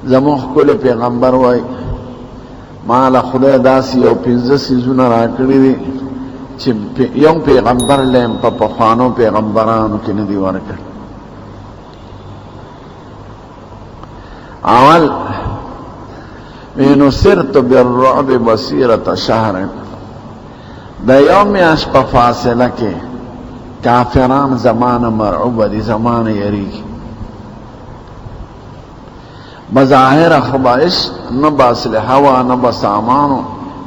زموږ ښکلی پیغمبر وای ما له خدای داسې یو 15 څیزونه راکړي دي چې یو پیغمبر له په پخوانو پیغمبرانو کې نه دي ورکړي. اول نصرت بالرعب بصیرة شهر، د یو میاشت په فاصله کې کافران زمانه مرعوبه دي، زمانه یریږي. بظاهر خبائش نه باصلحه و نه بسامانو،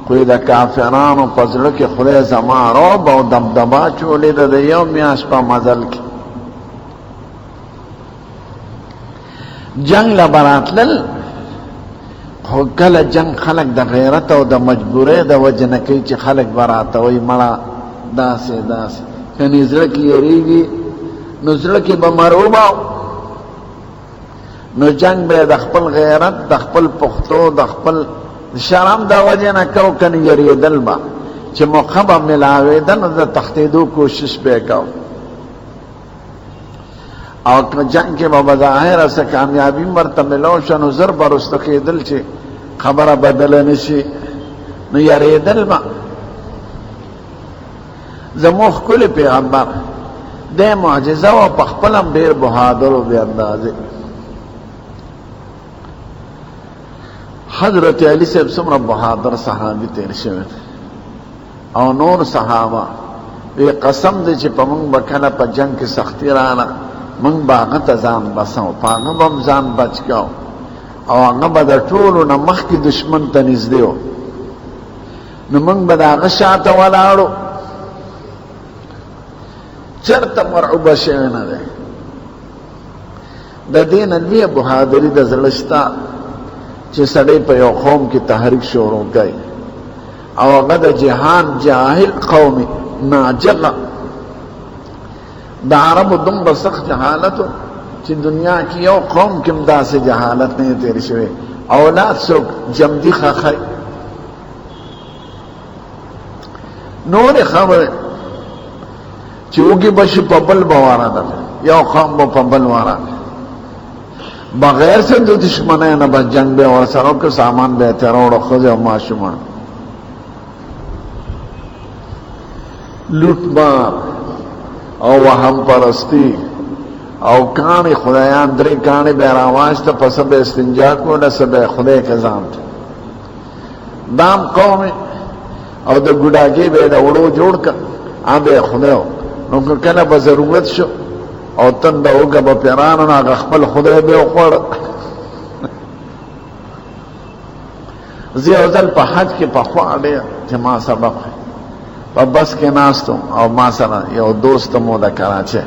خو د کافرانو په زړه کې خدای زما رعب او دبدبه چولې ده د یو میاشت په مزل کې. جنگ لبراتلل، خو کله جنگ خلق د غیرت او د مجبورۍ د وجه نه کوي چې خلق براته وایي مړه داسې داسې، کنې زړه کې یریږي نو زړه کې به مرعوبه، نو جنگ به د خپل غیرت د خپل پښتو د خپل شرم د وجه نه کو، کنې یریدل به چې موقع به ملاوېده نو د تښتېدو کوشش به کو. او که جنگ کې به بظاهره څه کامیابي ورته ملو شو نو زر به رسته کېدل چې خبره بدله نه شي، نو یریدل به. زموږ ښکلی پیغمبر دی معجزه و، په خپل هم ډېر بهادر و بې اندازې. حضرت علی صاحب څومره بهادر صحابي تیر شوی او نور صحابه وی قسم دی چې په موږ به کله په جنگ کې سختي راغله موږ به هغه ته ځان بسو، په هغه به هم ځان بچ کو، او هغه به د ټولو نه مخکې دشمن ته نږدې و، نو موږ به د هغه شاته ولاړو. چېرته مرعوبه شوی نه دی. د دې نه لویه بهادري د زړه شته چې سړی په یو قوم کې تحریک شروع کوي او هغه د جهان جاهل قوم ناجغه. د عربو دومره سخت جهالت چې دنیا کې یو قوم کې هم داسې جهالت نه تیر شوی. اولاد څوک جمدي خخی نورې خبرې چې وږي بشي په بل به وارده، یو قوم به په بل وارده، بغیر سے دو دشمنه نه به جنگ به ورسره وکړو، سامان به یې تېروړو، ښځې او ماشومان. لوټمار او وهم پرستی او کاڼي خدایان، درې کاڼي به یې راواچته، پسه به استنجا کوله، څه به یې خدای که ځان ته دام قوم او د ګوډاګۍ به یې د وړو جوړ کړ، هغه به یې خدای و. نو که کله به ضرورت شو او تنده اوږه به پرې رانه نو هغه خپل خدای به یې وخوړ. زه یو ځل په حج کې پخوا ډېر چې ما سبق په بس کې ناست او ما سره یو دوست مو د کراچۍ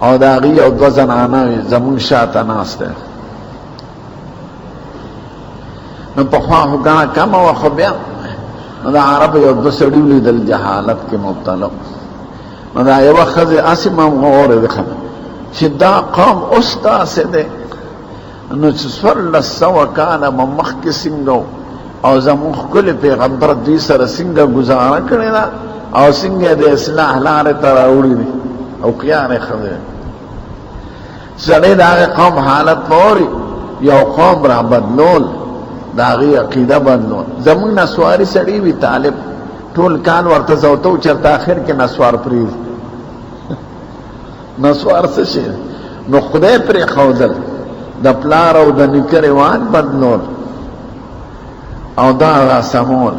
او د هغې یو 2 زنانه وې زمونږ شاته ناست دی. نو پخوا خو ګڼه کمه وه، خو بیا نو د عربو یو 2 سړي ولیدل جهالت کې مبتلا. نو دا یوه ښځې هسې ما واورېده چې دا قوم اوس داسې دی، نو چې 1400 کاله به مخکې څنګه او زموږ ښکلی پیغمبر دوی سره څنګه ګزاره کړې ده او څنګه د اصلاح لارې ته راوړي دي، او هوښیارې ښځې سړی د هغې قوم حالت پورې یو قوم را بدلول، د هغې عقیده بدلول. زموږ نسواري سړي وي طالب ټول کال ورته زوته چېرته آخر کې نسوار پرېږدي. نسوار څه شی؟ نو خدای پرېښودل، د پلار او د نیکه رواج بدلول او دا راسمول،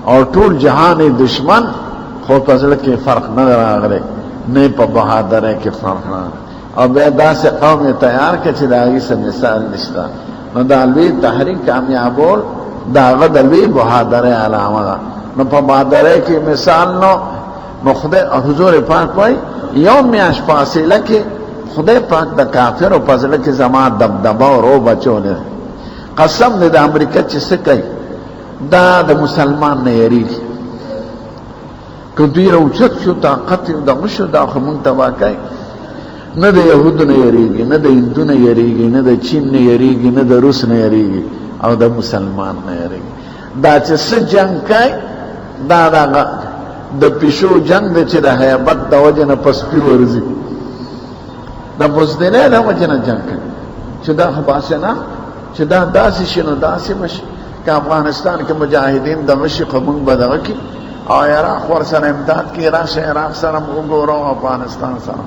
او ټول جهان دشمن، خو په زړه کې فرق نه راغلی، نه په بهادرۍ کې فرق راغلی. او بیا داسې قوم یې تیار کړه چې د هغې څه مثال نشته. نو دا لوی تحریک کامیابول د هغه د لوی بهادرۍ علامه ده. نو په بهادرۍ کې مثال نو خدای حضور پاک وایي یو میاشت فاصله کې خدای پاک د کافرو په زړه کې زما دبدبه او رعب اچولی. قسم دی د امریکا چې څه کوي دا د مسلمان نه یریږي، که دوی راوچت شو طاقت یې دغه شو دا خو موږ تباه کوي. نه د یهودو نه یریږي، نه د هندو نه یریږي، نه د چین نه یریږي، نه د روس نه یریږي، او د مسلمان نه یریږي. دا چې څه جنگ کوي دا دغه د پیشو جنگ دی چې د هیبت د وجې نه په سپي ورځي، د بزدلۍ د وجې نه جنگ کوي چې دا خو باسې نه چې دا داسې شي نو داسې بشي که افغانستان کې مجاهدین دغه شي خو موږ به دغه کړي او عراق ورسره امداد کې راشه عراق سره وګورو افغانستان سره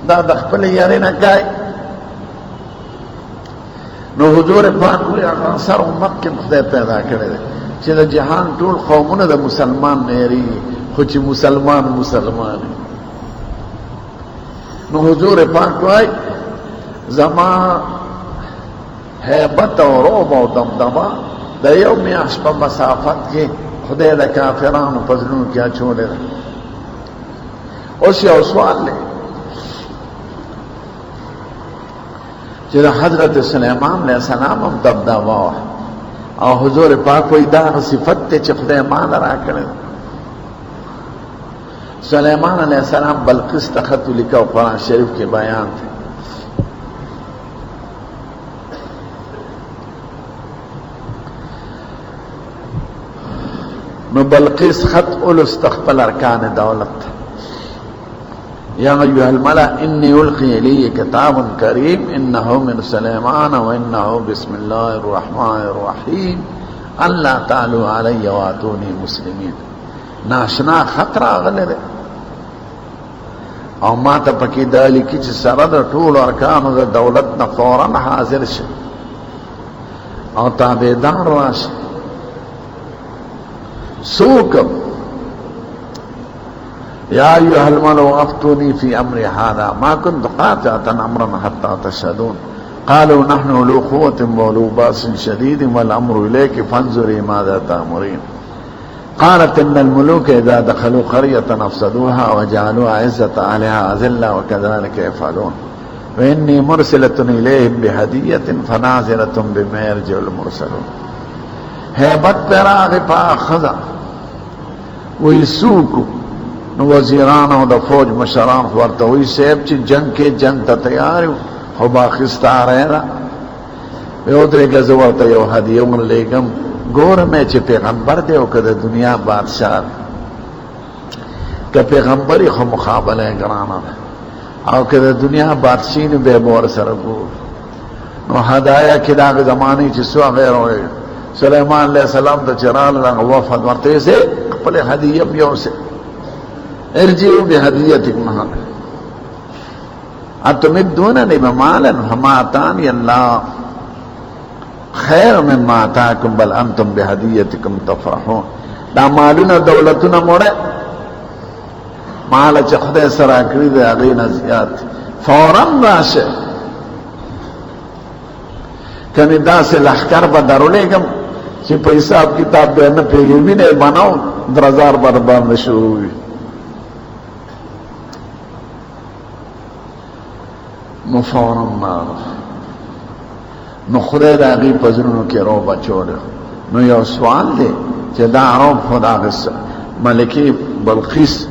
دا د خپل یاري نه کوي نو حضور پاک وی هغه سر امت کې خدای پیدا کړی دی چې د جهان ټول قومونه د مسلمان نه یریږي خو چې مسلمان نو حضور پاک وای زما هیبت او رعب او دمدمه د یو میاشت په مسافت کې خدای د کافرانو په زړونو کې اچولې ده اوس یو سوال دی چې د حضرت سلیمان علیہ السلام هم دبدبه وه او حضور پاک وایي دا صفت دی چې خدای ما له راکړی سلیمان علیہ السلام بلقیس ته خط ولیکه او قرآن شریف کې بیان دی نو بلقیس خط اولست خپل ارکان دولت یا ایها الملأ انی القی الی کتاب کریم انه من سلیمان وانه بسم الله الرحمن الرحیم الا تعلوا علی واتونی مسلمین ناشنا خط راغلی دی او ما ته پکې دا لیکي چې سره د ټولو ارکانو د دولت نه فورا حاضر شي او تابعدار راشي سوکم یا ایها الملأ افتونی فی امر هذا ما كنت قاطعة امرا حتى تشهدون قالوا نحن اولو قوة واولو باس شديد والامر اليك فانظري ماذا تأمرين قالت ان الملوك اذا دخلوا قرية افسدوها وجعلوا عزة اهلها اذلة وكذلك يفعلون واني مرسلة اليهم بهدية فناظرة بما يرجع المرسلون هیبت پیراغ پا خدا وی سوکو نو وزیران او د فوج مشران ورته وی سیب چې جنگ کې جنگ ته تیار خو باخستا رہنا یو درې غزه ورته یو هدیه ولېګم ګور مې چې پیغمبر دی او کده دنیا بادشاہ که پیغمبري خو مقابله ګرانه او کده دنیا بادشاہ نه به مور سره ګور نو هدايا کې دا زمانه چې سو غیر وي سلیمان علیہ السلام ته چرال رنگ وفد ورته سي خپل هدیه یو سي ارجعوا بهدیتکم اتمدوننی بمالا فما آتانی اللہ خیر مما آتاکم بل انتم بهدیتکم تفرحون دا مالونه دولتونه موڑے مالا چه خدای سرا کری ده اغینا زیاد فورا راشه کنی دا سے لخکر با درو لیگم چی پا حساب کتاب بینا پیگوی نه بناو درزار بربان شروع ہوئی نو فورا معروف نو خدای دا غی پزرونو کی رو بچوڑو نو یو سوال دی چه دا عرب خدا غصه ملکی بلقیس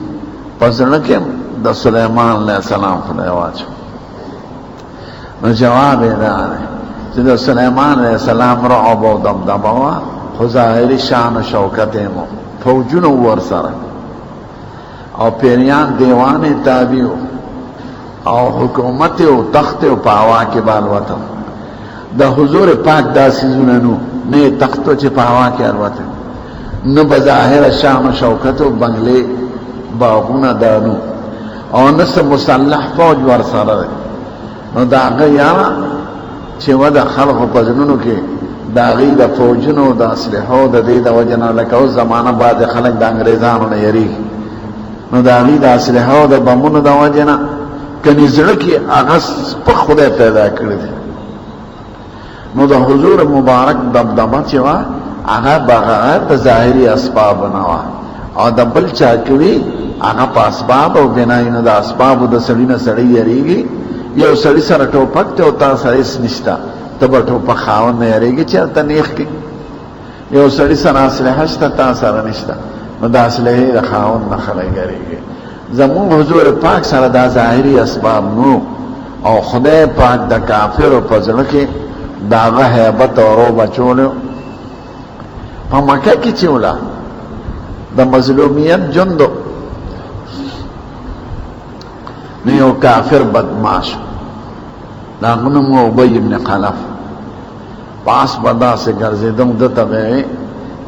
پزرونو کی دا سلیمان علیہ السلام خدای واچو نو جواب دا چه دا سلیمان علیہ السلام رعب و دمدموا خو ظاهری شان و شوکت مو فوجونو ورسره او پیریان دیوان تابیو او حکومت او تخت او پاوا کې بالوتم د حضور پاک داسې زوننو نه تختو چې پاوا کې الوتم نو بظاهر شان او شوکت او بنگلې باغونه دانو او نس مسلح فوج ور سره نو دا غیا چې ودا خلق په ځنونو کې دا غي د فوجونو د اسلحو د دې د وجنه لکه او زمانہ بعد خلک د انګريزانو نه یری نو دا غي د اسلحو د بمونو د وجنه کنی زړه کې هغه په خدای پیدا کړی دی نو د حضور مبارک دمدمه چې وا هغه بغیر د ظاهري اسباب نه وا او د بل چا کوي هغه په اسباب او بناینو د اسباب د سړی نه سړی یریږي یو سړی سره ټوپک ته او تاسو سره نشتا ته به ټوپک خاون نه یریږي چې تنیخ کې یو سړی سره اسلحه شته تاسو سره نشتا نو د اسلحه د خاون نه خلک یریږي زمون حضور پاک سره دا ظاهری اسباب نو او خدای پاک د کافر او پزړه کې داغه هیبت او رو بچولو په مکه کې چولا د مظلومیت جندو نیو کافر بدماش دا غنمو ابی ابن خلف پاس بدا سے گرزیدم دتا گئے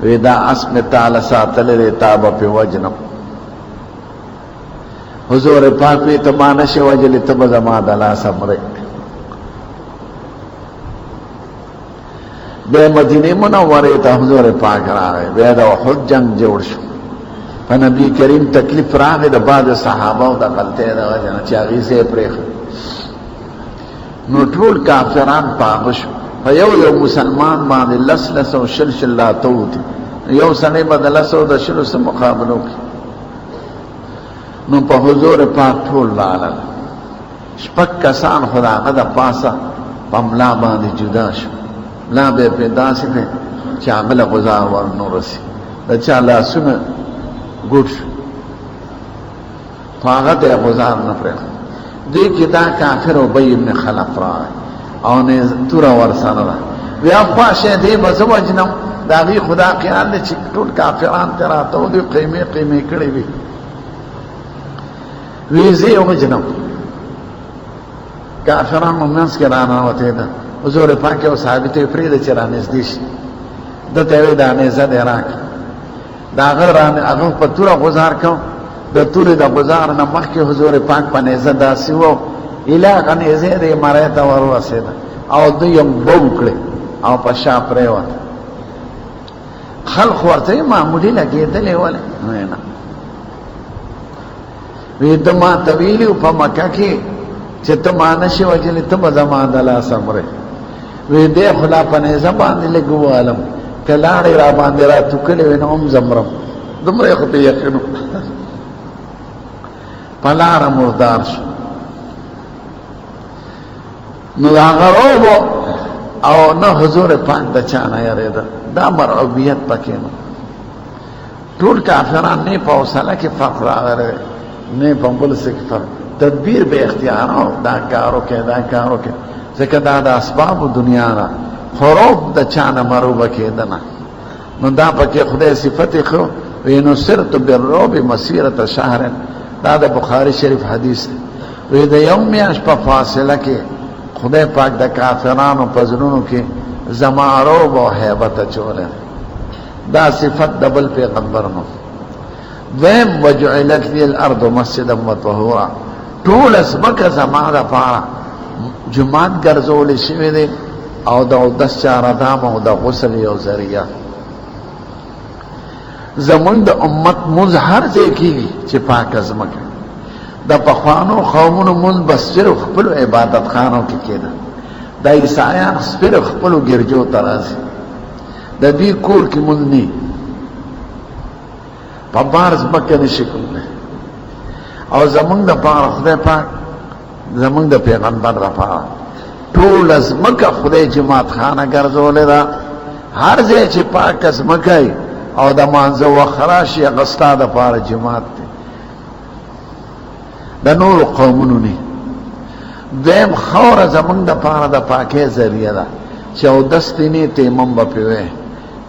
ویدا اسم تعالی ساتل ریتابا پی وجنم حضور پاک وی تمانش وجلی تب زمان دلا سمرے بے مدینه منوره ته حضور پاک راغی بیا د احد جنگ جوړ شو په نبی کریم تکلیف راغی د بعض صحابه او د غلطۍ د وجه نه چې هغې ځای پرېښه نو ټول کافران پاغه شو په یو مسلمان باندې لس او شل لاته وتي یو سړی به د لسو د شلو سره مقابلو کړي نو په حضور پاک ټول راغلل شپږ کسان خو د هغه د پاسه په ملا باندې جدا شو لا به پیدا سی نه چې هغه له غزار ورنو رسي د چا لاسونه ګوټ شو خو هغه ته غزار نه پرېښود دوی کې دا کافر ابی ابن خلف راغی او نه توره ورسره ده بیا خواشه دی به زه وجنم د هغې خدا خیال دی چې ټول کافران ته راته و دوی قیمې کړې وي وی زه یې وجنم کافران مو منځ کې راننوتېده حضور پاک او صحابي ته پرېږده چې رانږدې شي ده ته یې وایي دا نیزه دې راکړه د هغه په توره غزار کوم د تورې د غزار نه مخکې حضور پاک په نیزه داسې و ایله هغه نیزې دې مرۍ ته ور ورسېده او دوی هم بو کړې او په شا پرېوته خلق ورته معمولي لګېدلې ولې نه وی ده ما ته ویلي په مکه کې چې ته ما نشې وجلې ته به زما د لاسه مرې وی دی خو لا په نیزه باندې لږ ووالم که لاړې را باندې را توکلې وې نو هم زمرم دومره یې خو ته یقین په لاره مردار شو نو هغه روب او نه حضور پاک د چا نه یارېده دا مرعوبیت پکې نو ټول کافران نه په حوصله کې فرق راغلی نه په بل څه کې فرق تدبیر به اختیار او دا کارو کې ځکه دا د اسباب دنیا نه خروب د چا نه مروبه کېده نه نو دا پکې خدای صفت خو وی نو سرت بالرعب مسیرة شهر دا د بخاری شریف حدیث دی وی د یو میاشت په فاصله کې خدای پاک د کافرانو په زړونو کې زما رعب او هیبت اچولی دا صفت د بل پیغمبر نو دویم وجعلت لی الارض مسجدا وطهورا ټول ځمکه زما دپاره جومات ګرځولی شوی دی او د اودس چارهدام او د غسل یو ذریعه زمونږ د امت مونځ هر ځای کېږي چې پاکه ځمکه د پخوانو قومونو مونځ به صرف خپلو عبادت خانو کې کېده د عیسایان صرف خپلو ګرجو ته راځي د دوی کور کې مونځ نه په بار ځمکه نشي کولی او زمونږ دپاره خدای پاک زمونږ د پیغمبر دپاره ټوله ځمکه خدای جماعت خانه ګرځولې ده هر ځای چې پاکه ځمکه او د مانځه وخت راشي هغه ستا دپاره جماعت دی د نورو قومونو نه دویم خاوره زمونږ دپاره د پاکۍ ذریعه ده چې اودس دې نه تیمم به پرې وی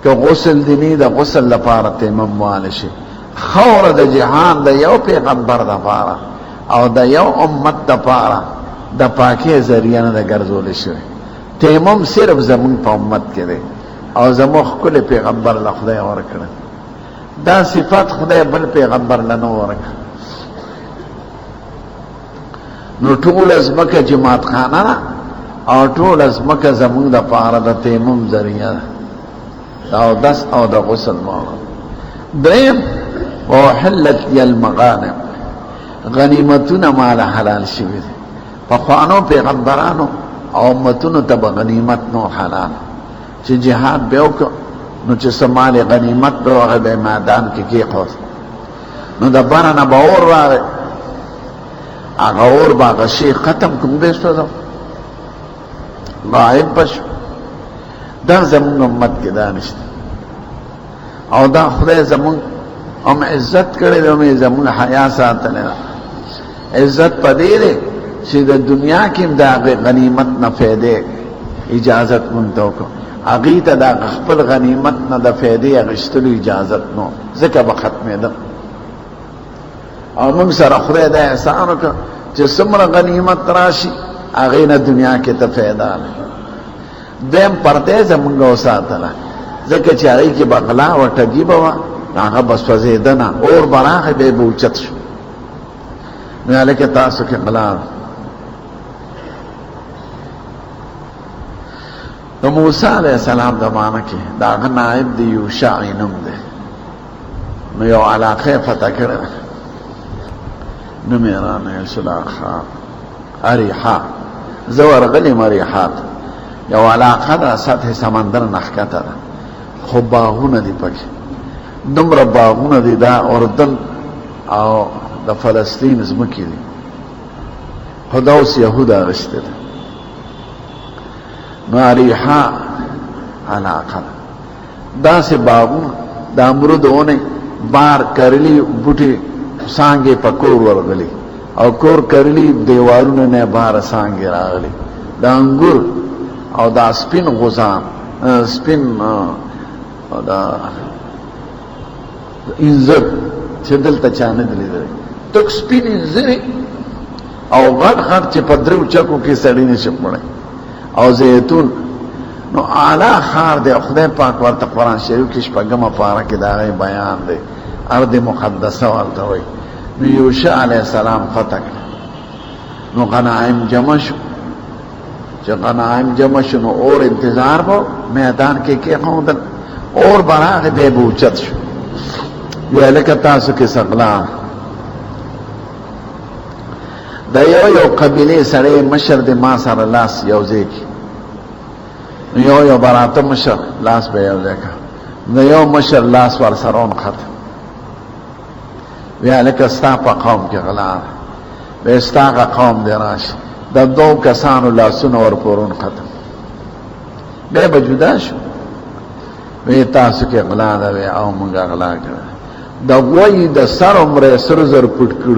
که غسل دې نه د غسل لپاره تیمم والی شي خاوره د جهان د یو پیغمبر دپاره او د یو امت دپاره د پاکۍ ذریعه نه ده ګرځولی شوی تیمم صرف زمونږ په امت کې دی او زموږ ښکلی پیغمبر له خدای ورکړه دا صفت خدای بل پیغمبر له نه ورکړه نو ټوله ځمکه جماعت خانه ده او ټوله ځمکه زمونږ دپاره د تیمم ذریعه ده د اودس او د غسل واړه دریم وحلت لی المغانم غنیمتونه ماله حلال شوي دي پخوانو پیغمبرانو او امتونو ته به غنیمت نو حلال چې جهاد به وکړو نو چې څه مال غنیمت به هغه به میدان کې کېښود نو د بره نه به اور راغی هغه اور به هغه شی ختم کړو به سوځو غایب به شو دا زمونږ امت کې دا نشته او دا خدای زمونږ هم عزت کړی دی هم زمونږ حیا ساتلی ده عزت په دې دی چې د دنیا کې هم د هغې غنیمت نه فایدې اجازت مونږ ته وکړو هغې ته د خپل غنیمت نه د فایدې اخیستلو اجازت نو ځکه به ختمېده او موږ سره خدای دا احسان وکړه چې څومره غنیمت راشي هغې نه دنیا کې ته فایده ده دیم پرده زمونږ وساتله ځکه چې هغې کې به غلا و ټګي به وه هغه به سوځېده نه اور به راغی بیا به اوچت شو نو هلکې تاسو کې غلا د موسی علیه السلام زمانه کې د هغه نایب د یوشع نوم دی نو یو علاقه یې فتح کړې ده نوم یې رانیل شو د اریحا زه ورغلیم اریحا ته یو علاقه ده سطح سمندر نه ښکته ده خو باغونه دي پکې دومره باغونه دي دا اردن او د فلسطین ځمکې دي خو دا اوس یهود اخیستې ده نو اریحا علاقه ده داسې باغونه د امرود ونې بار کرلی بوټي څانګې په کور ورغلي او کور کرلی دیوالونه نه بار څانګې راغلي د انګور او دا سپین غوزان سپین دا انځر چې دلته چا نه دی لیدلی تک سپین انځرې او غټ غټ چې په درو چکو کې سړی نشي پړی او زیتون نو اعلی ښار دی خدای پاک ورته قرآن شریف کې شپږمه پاره کې د هغې بیان دی ارض مقدسه ورته وایي نو یوشع علیه السلام فتح کړه نو غنایم جمع شو چې غنایم جمع شو نو اور انتظار به میدان کې کېښودل اور به راغی بیا به اوچت شو ویې لکه تاسو کې سغلا د یو قبیلې سړی مشر د ما سره لاس یو ځای کړي نو یو براته مشر لاس به یو ځای کړه د یو مشر لاس ورسره ونښته ویې لکه ستا په قوم کې غلا ده ویې ستا هغه قوم دی راشي د دو کسانو لاسونه ورپورې ونښته بیا به جدا شو وی تاسو کې غلا ده وی او موږ غلا کړه د غوی د سر عمره سر زر پټ کړ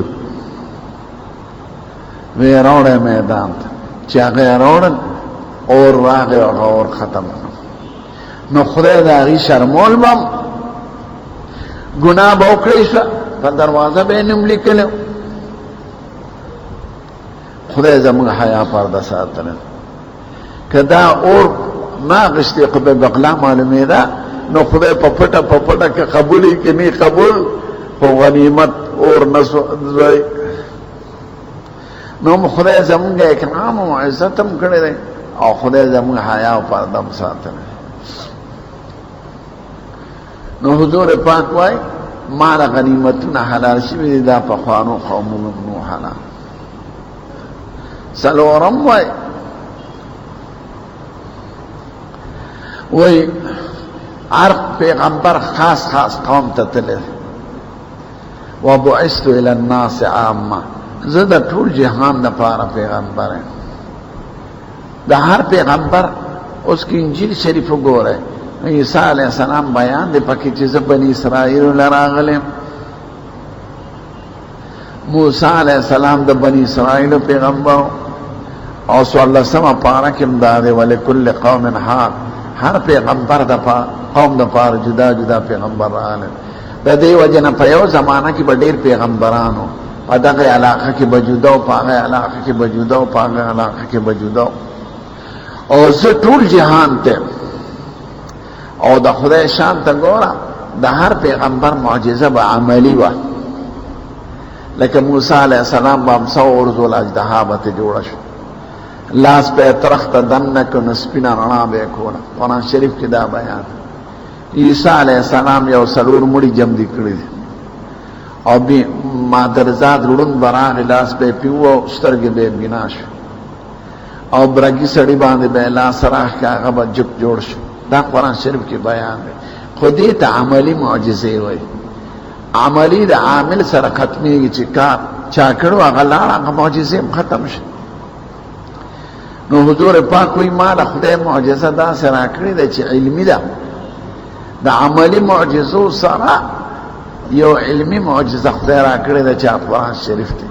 وی راوړې میدان ته چې هغه راوړل اور راغی هغه اور ختم نو خدای د هغې شرمول بم ګناه به وکړی شوه په دروازه به یې نوم لیکلی خدای زموږ حیا پرده ساتلی که دا اور ما غشتې خو به بغلا معلومېده نو خدای په پټه که قبول یې که نه قبول خو غنیمت اور نه ځای نو خدای زمونږ اکرام او عزت هم کړی دی او خدای زمونږ حیا او پرده هم ساتلی نو حضور پاک وایي ما له غنیمتونه حلال شوي دي دا پخوانو قومونو نو حلال څلورم وایي وی هر پیغمبر خاص قوم ته تللی وبعثت الى الناس عامه زه د ټول جهان دپاره پیغمبر یم د هر پیغمبر اوس کې انجیل شریف وګورئ عیسی علیه السلام بیان دی پکې چې زه بني اسرائیلو له راغلی موسی علیه السلام د بني اسرائیلو پیغمبر او 14مه پاره کې هم دا دی ولکل قوم حق هر پیغمبر د قوم د پاره جدا جدا پیغمبر راغلی د دې وجه نه په یو زمانه کې به ډېر پیغمبرانو په دغه علاقه کې به جدا او په هغه علاقه کې به جدا او په هغه علاقه کې به جدا او زه ټول جهان ته او د خدای شان ته ګوره د هر پیغمبر معجزه به عملی وه لکه موسی علیه السلام به امسا ورځو الاجدها به ته جوړه شو لاس به ترخت دم نه که نو سپینه رڼا به یې کوله قرآن شریف کې دا بیان عیسی علیه السلام یو 4 مړي جمدي کړي دي او مادرزاد روڼ به راغی لاس به یې پیوه سترګې به یې بینا شو او برګي سړي باندې به یې لاس راښکې هغه به جپ جوړ شو دا قرآن شریف کې بیان دی خو دې ته عملي معجزې وایي عملي د عامل سره ختمېږي چې کار چا کړو هغه لاړ هغه معجزې هم ختم شي نو حضور پاک وایي ما له خدای معجزه داسې راکړې ده چې علمي ده د عملي معجزو سره یو علمي معجزه خدای راکړې ده چې قرآن شریف دی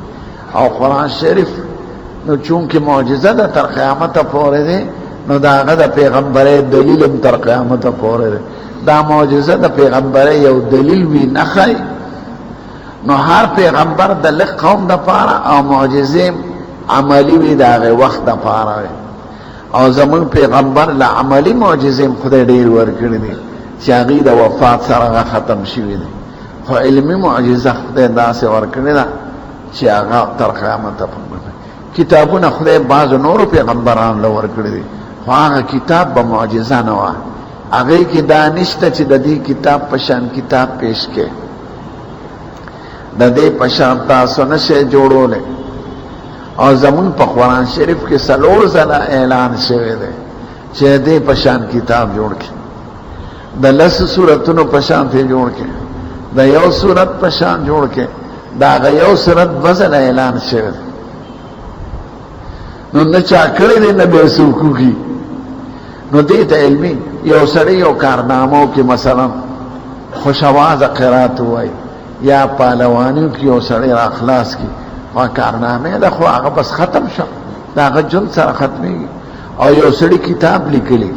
او قرآن شریف نو چونکې معجزه ده تر قیامته پورې دی نو دا هغه د پیغمبرۍ دلیل هم تر قیامته پورې دی دا معجزه د پیغمبرۍ یو دلیل وي نښی نو هر پیغمبر د لږ قوم دپاره او معجزې عملي وي د هغې وخت دپاره وي او زمون پیغمبر له عملی معجزې خدای ډېر ورکړي دي چې هغې د وفات سره ختم شوي دي خو علمي معجزه خدای داسې ورکړې ده چې هغه تر قیامته پورې کتابونه خدای بعضو نورو پیغمبرانو له ورکړي دي خو هغه کتاب به معجزه نه وه هغې کې دا نشته چې د دې کتاب په شان کتاب پیش کړي د دې په شان تاسو نشئ جوړولی او زمون په قرآن شریف کې 4 ځله اعلان شوی دی چې دې په شان کتاب جوړ کړي د 10 سورتونو په شان ته جوړ کړي د یو سورت په شان جوړ کړي د هغه یو سورت 2 ځله اعلان شوی دی نو نه چا کړی دی نه به څوک وکړي نو دې ته علمي یو سړی یو کارنامو کې مثلا خوش آوازه قرات وایي یا پهلوانیو کې یو سړی را خلاص کړي او کارنامه ده خو هغه بس ختم شو دا هغه ژوند سره ختمېږي او یو سړي کتاب لیکلی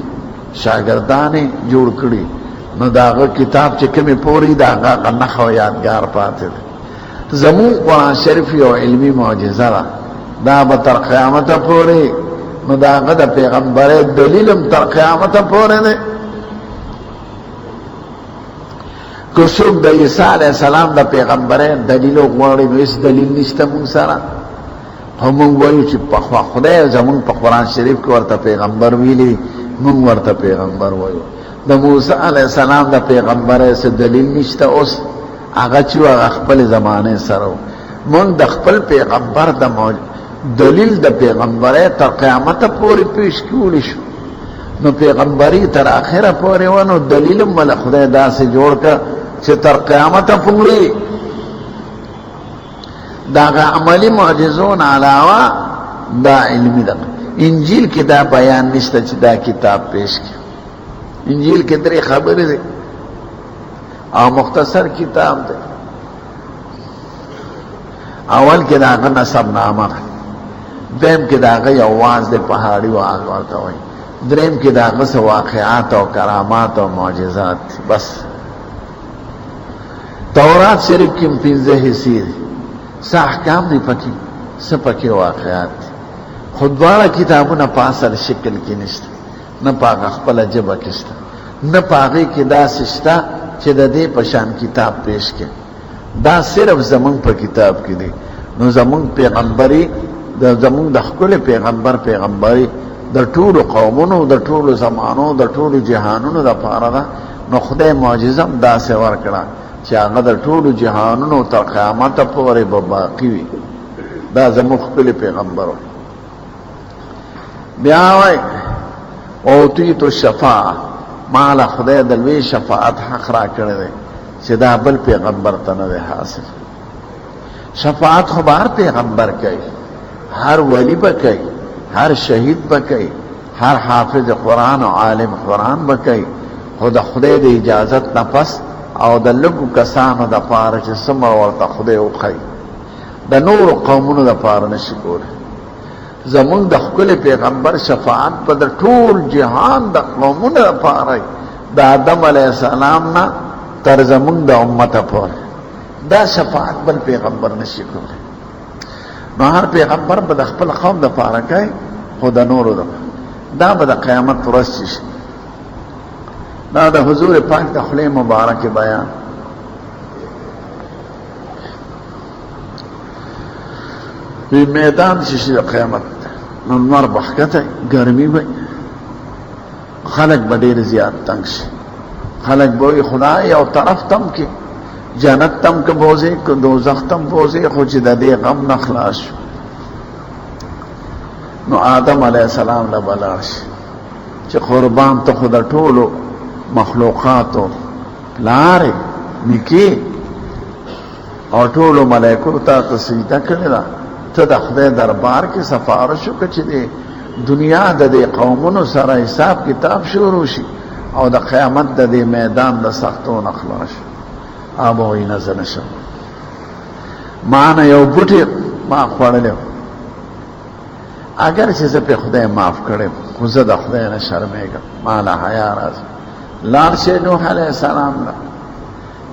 شاګردان یې جوړ کړي نو د هغه کتاب چې کومې پورې د هغه نښه او یادګار پاتې دی زمون قرآن شریف یو علمي معجزه ده دا به تر قیامته پورې نو د هغه د پیغمبرۍ دلیل هم تر قیامته پورې دی که څوک د عیسی علیه السلام د پیغمبرۍ دلیل وغواړي نو هېڅ دلیل نشته مونږ سره خو مونږ وایو چې پخوا خدای زمونږ په قرآن شریف کې ورته پیغمبر ویلي مونږ ورته پیغمبر وایو د موسی علیه السلام د پیغمبرۍ څه دلیل نشته اوس هغه چې هغه خپل زمانې سره و مونږ د خپل پیغمبر د دلیل د پیغمبرۍ تر قیامته پورې پیش کولی شو نو پیغمبري تر آخره پورې و نو دلیل هم له خدای داسې جوړ کړه چې تر قیامته پورې د هغه عملي معجزو نه علاوه دا علمي ده انجیل کې دا بیان نشته چې دا کتاب پیش کړي انجیل کې 3 خبرې دي او مختصر کتاب دی اول کې د هغه نسب نامه ده دویم کې د هغه یو واز دی پهاړي واز ورته وایي دریم کې د هغه څه واقعات او کرامات او معجزات بس تورات شریف کې 15 حصې دي څه احکام دي پکې څه پکې واقعات دي خو دواړه کتابونه په اصل شکل کې نشته نه په هغه خپله ژبه کې شته نه په هغې کې داسې شته چې د دې په شان کتاب پیش کړي دا صرف زمونږ په کتاب کې دی نو زمونږ پیغمبري زمونږ د ښکلي پیغمبر پیغمبري د ټولو قومونو د ټولو زمانو د ټولو جهانونو دپاره ده نو خدای معجزه هم داسې ورکړه چې هغه د ټولو جهانونو تر قیامته پورې به باقي وي دا زموږ ښکلي پیغمبر و بیا وایي اوتیتو الشفاعه ما له خدای د لوی شفاعت حق را کړی دی چې دا بل پیغمبر ته نه دی حاصل شفاعت خو به هر پیغمبر کوي هر ولی به کوي هر شهید بکی هر حافظ قرآن و عالم قرآن بکی خود خدای د اجازت نفس او د لگو کسانو د پاره چې سمر ورته خدای وخی د نور قومونو د پاره نشي کولی زمونږ د ښکلي پیغمبر شفاعت په د ټول جهان د قومونو د پاره د آدم علیه السلام نه تر زمونږ د امته پورې دا شفاعت بل پیغمبر نشي کولی نو هر پیغمبر به د خپل قوم د پاره کوي خو د نورو دا به د قیامت ورځ شي دا د حضور پاک د خولې مبارک بیان وی میدان شي د قیامت نو نور بحکته ګرمي وي خلق به ډېر زیات تنګ شي خلق به وي خدای یو طرف تم کې جنت تم که بوزی که دوزخ تم بوزی خو چې د دې غم نه خلاص شو نو آدم علیه السلام له بلاړ شي چې قربان ته خو د ټولو مخلوقاتو پلارې نیکې او ټولو ملایکو ته ته سجده کړې ده ته د خدای دربار کې سفارش وکړه چې د دنیا د دې قومونو سره حساب کتاب شروع شي او د قیامت د دې میدان د سختو نه خلاص شي آبا وی نظر نشم مانا یو بوٹی ما خوڑلیم اگر چیز پہ خدای معاف کرے خود دا خدای نه شرمے گا مالا حیا راز لار شے نوح علیہ السلام لا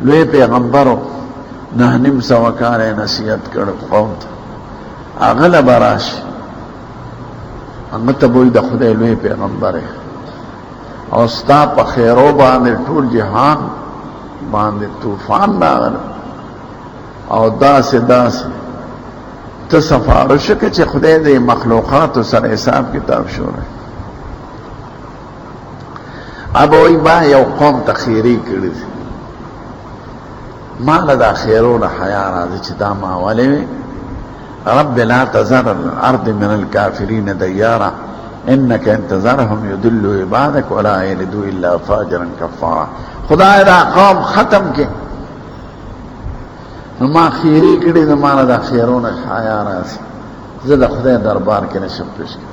لوی پیغمبرو نهنیم سوکار نصیحت کرد قوم تا اغل براش هغه ته وایي د خدای لوی پیغمبر او ستا په خیرو باندې ټول جهان باندې طوفان راغلی او داسې ته سفارش وکړه چې خدای د مخلوقاتو سره حساب کتاب شوی. اب وایي ما یو قوم ته خیرې کړي دي، ما له دا خیرونه حیا راځي چې دا ما ولې وي رب لا تذر الارض من الكافرين ديارا انك ان تذرهم يضلوا عبادك ولا يلدوا الا فاجرا كفارا. خدای دا قوم ختم کې نو ما خیرې کړي نو ما له دا خیرونه حیا راځي، زه د خدای دربار کې نشم پېښ کړی.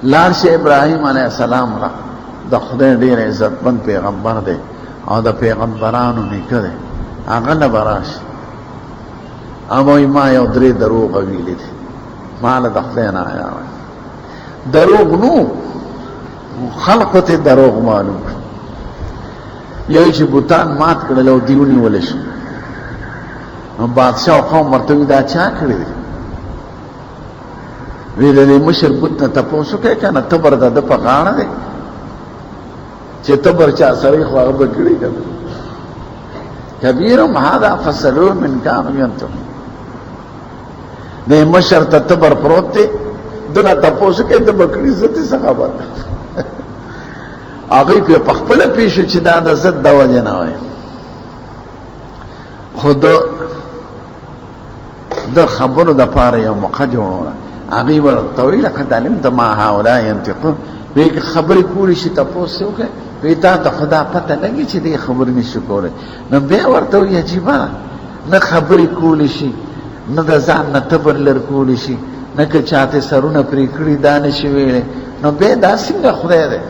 لاړ شي ابراهیم علیه السلام را د خدای ډېر عزتمند پیغمبر دی او د پیغمبرانو نیکه دی، هغه نه به راشي. اما ما یو درې دروغ ویلي دي، ما له د خدای نه حیا راځي. دروغ نو خلقو ته دروغ معلوم یو چې بوتان مات کړل او دیونی ولې شو نو بادشاہ قوم ورته دا چا کړی دی؟ وی د مشر بوت نه تاسو کې کنه تبر د په غاړه دی چې تبر چا سره خو هغه بکړی کنه کبیرم هذا فسلوه من كانوا ينتقون. د مشر ته تبر پروت دی دغه تاسو کې د بکړی عزت څخه هغه په خپل پیښه چې دا د زد د وجه نه وای خود د خبرو د پاره یو موقع جوړه هغه ورته ویل کدالم د ما هاولا ينتقون وی خبرې کولی شي تاسو وکړه وی تا ته خدا پته لګي چې دې خبرې نشو کولای نو بیا ورته وی عجیبه نه خبرې کولی شي نه د ځان نه تبر لر کولی شي نه که چاته سرونه پرې کړی دانه شي ویل نو به دا څنګه خدای دی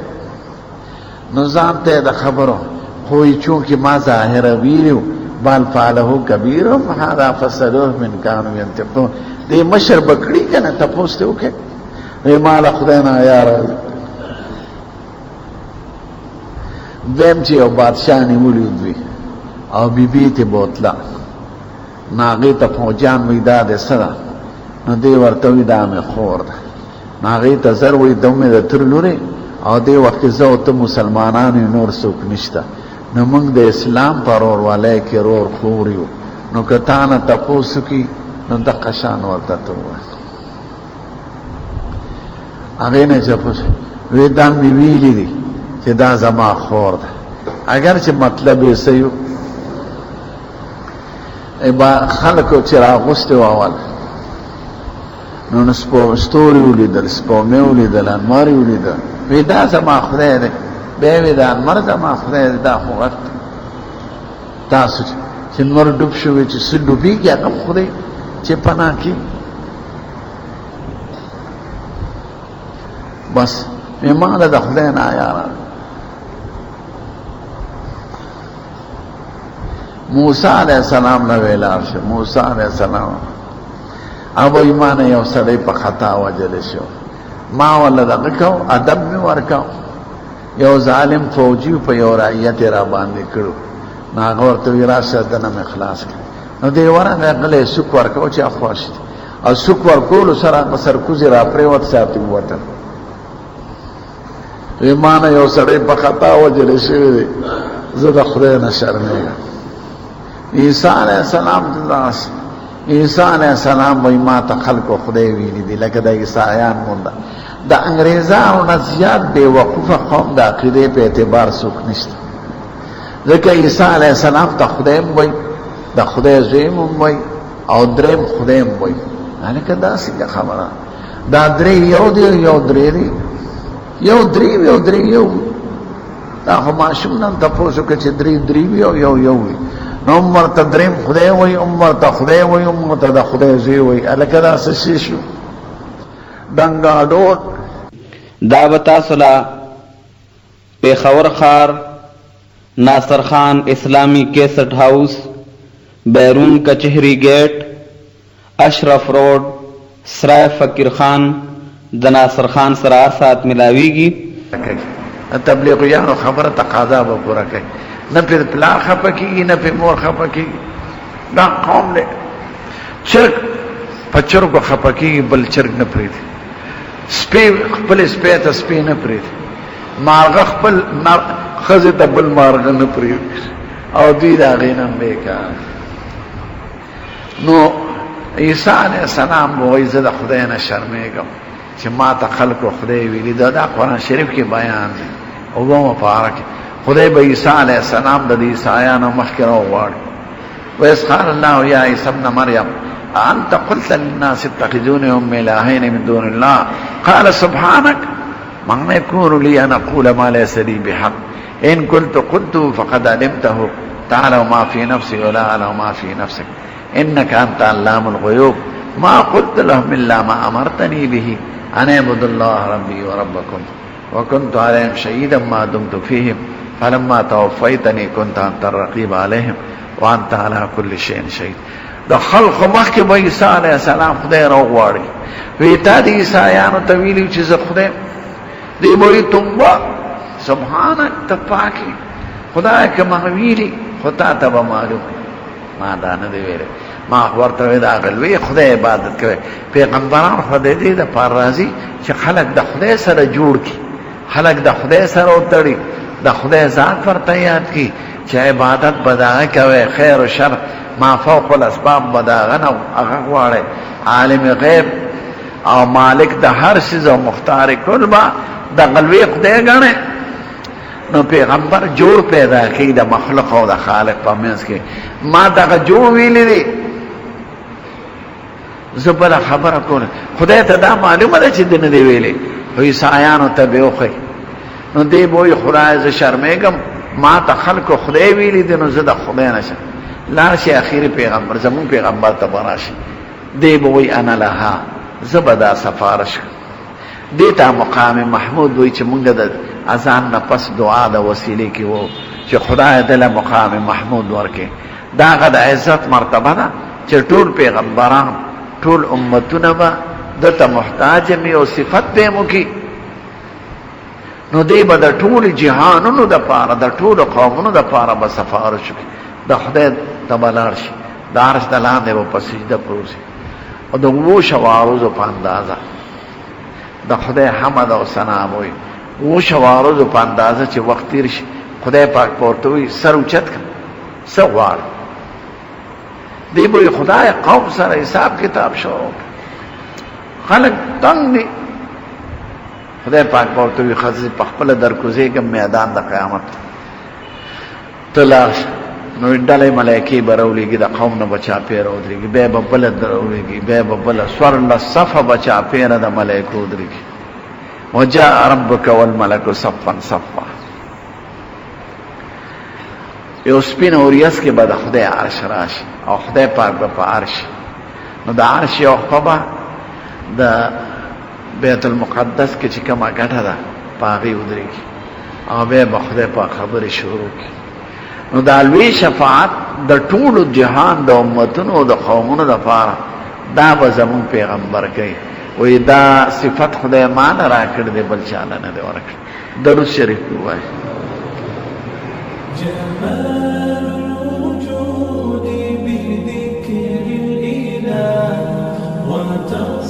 نو ځان ته د خبرو خو چونکه ما ظاهر ویلو بال فعله کبیرهم هذا فسلوه من كانوا ينتقون. دې مشر بکړی کنه تاسو ته وکړه وی مال خدای نه یار دیم چې یو بادشاہ نیولی دوی او بی ته بوتلا ناغې ته فوجان وی دا د سره نو دی ورته وی دا مې خور ده ناغې ته زر وی دومې د تر لوري او دی وخت زه او ته مسلمانانو نور څوک نشته نو موږ د اسلام پر وروالی کې رور خور یو نو که تا نه تپوس کي نو دغه شان ورته ته ووایه هغې نه چې وی دا مې ویلي دي چې دا زما خور ده اگر چې مطلب یې څه یو خلکو چې راغوستې و اول نو ستوري ولیدل سپومې ولیدل انمار یې ولیدل وی دا زما خدای دی بیا وی دا انمر زما خدای دی دا خو غټ تاسو چې نور ډوب شوی چې څه ډوبېږي هغه خدای چې پناه کړي بس مې ما له د خدای نه یاره موسی علیہ السلام نه ویلار شو موسی علیہ السلام ابو ایمان یو سړی په خطا وجل شو ما ولا دغه کو ادب می ورکاو یو ظالم فوجي په یو رعیت را باندې کړو ناغه ورته وراثه دنه اخلاص کړ نو دی ورانه غلې سوک ورکاو چې افواش او سوک ورکول سره په سرکوزي را پریوت ساتي وته ایمان یو سړی په خطا وجل شو زه د خدای نه شرمېږم عیسی علیہ السلام عیسی علیہ السلام وی ما ته خلقو خدای ویلی دی لکه د عیسایان مونده د انګریزانو نه زیات بې وقوفه قوم د عقیدې په اعتبار څوک نشته ځکه عیسی علیہ السلام ته خدای هم وی د خدای زوی هم وی او دریم خدای هم وی هلکه دا څنګه خبره دا درې یو دی یو درې دی یو درې یو دا خو ماشوم نن تپوس وکړه چې درې وي او یو وي نو عمر ته دریم خدای وای عمر ته خدای وای عمر ته د خدای زوی وای الکه دا څه شي شو ډنګا ډوټ دا وتا صلا پیښور خار ناصر خان اسلامی کیسٹ ہاؤس بیرون کچہری گیٹ اشرف روڈ سرائے فقیر خان د ناصر خان سره سات ملاویږي تبلیغیانو خبره تقاضا به پوره کوي نه پر پلار خفه کېږي نه پر مور خفه کېږي دا قوم دی چرګ په چرګو خفه کېږي بل چرګ نه پرېږدي سپی خپل سپی ته سپی نه پرېږدي، مارغه خپل ښځې ته بل مارغه نه پرېږدي، او دوی د هغې نه بېکار. نو عیسی علیه السلام به وایي زه د خدای نه شرمېږم چې ما ته خلکو خدای ویلي. دا قرآن شریف کې بیان دی. اوومه پاره کې خدای به عیسی علیه السلام د عیسایانو مخکې راوغواړي. وإذ قال الله يا عيسى ابن مريم أأنت قلت للناس اتخذوني وأمي إلهين من دون الله قال سبحانك ما يكون لي أن أقول ما ليس لي بحق إن كنت قلته فقد علمته تعلم ما في نفسي ولا أعلم ما في نفسك إنك أنت علام الغيوب ما قلت لهم إلا ما أمرتني به أن اعبدوا الله ربي وربكم وكنت عليهم شهيدا ما دمت فيهم فلما توفيتني كنت أنت الرقيب عليهم وانت على كل شيء شهید. د خلق مخکې به عیسی علیه السلام خدای راوغواړي، وی تا د عیسایانو ته ویلي چې زه خدای، دی به وایي توبه سبحانک ته پاکې خدای که ما ویلي خو تا ته به معلوم ما دا نه دی ویلی، ما ورته وی دا غلوی خدای عبادت کوي. پیغمبران خو د دې دپاره راځي چې خلک د خدای سره جوړ کړي، خلک د خدای سره وتړي، د خدای ذات ورته یاد کړي چې عبادت بداغه کوي، خیر و شر ما فوق الاسباب بداغه نه هغه غواړي. عالم غیب او مالک د هر څیز او مختار کل با د غلوی خدای ګڼي. نو پیغمبر جوړ پیدا کړي د مخلوق او د خالق په منځ کې. ما دغه جوړ ویلي دی، زه بله خبره کوله خدای ته دا معلومه ده چې د نه دی ویلي، خو عیسایانو ته به وښیي. نو دی به وایي خدای زه شرمېږم ما ته خلکو خدای ویلی دی، نو زه د خدای نشم. لاړ شي اخري پیغمبر زمون پیغمبر ته به راشي، دی به وایي انا لها، زه به دا سفارش دې ته مقام محمود وایي چې مونږ د اذان نه پس دعا د وسیلې کې وو چې خدای دله مقام محمود ورکړي. دا هغه د عزت مرتبه ده چې ټول پیغمبران ټول امتونه به دته محتاج وي او صفت به یې وکړي. نو دی به د ټول جهانونو د پاره د ټولو قومونو د پاره به سفارش وکړي، د خدای ته به لاړ شي، د عرش د لاندې به په سجده پروت شي او د اوو شو عروضو په اندازه د خدای حمد او ثنا وایي. اوو شو عروضو په اندازه چې وخت تیر شي خدای پاک به ورته وایي سر اوچت کړه څه غواړې. دی به وایي خدای قوم سره حساب کتاب شروع کړه، خلک تنګ دي. خدای پاک ورته وایي ښځې په خپله درکوزېږم میدان د قیامت ته لاړ شه. نو ډلې ملایکې به راولېږي، د قوم نه به چاپېره ودرېږي، بیا به بله راولېږي، بیا به بله څوارلس صفه به چاپېره د ملایکو ودرېږي. وجاء ربک والملک صفا صفا. یو سپین اوریځ کې به د خدای عرش راشي او خدای پاک به په عرش، نو د عرش یو خوا به د بیت المقدس کې چې کومه ګټه ده په هغې ودرېږي او بیا به خدای پاک خبرې شروع کړي. نو دا لوی شفاعت د ټولو جهان د امتونو او د قومونو دپاره دا به زمون پیغمبر کوي. وایي دا صفت خدای ما نه راکړی دی، بل چا نه دی ورکړی. درود شریف ووایي. جمال الوجود بذكر الإله وتقصد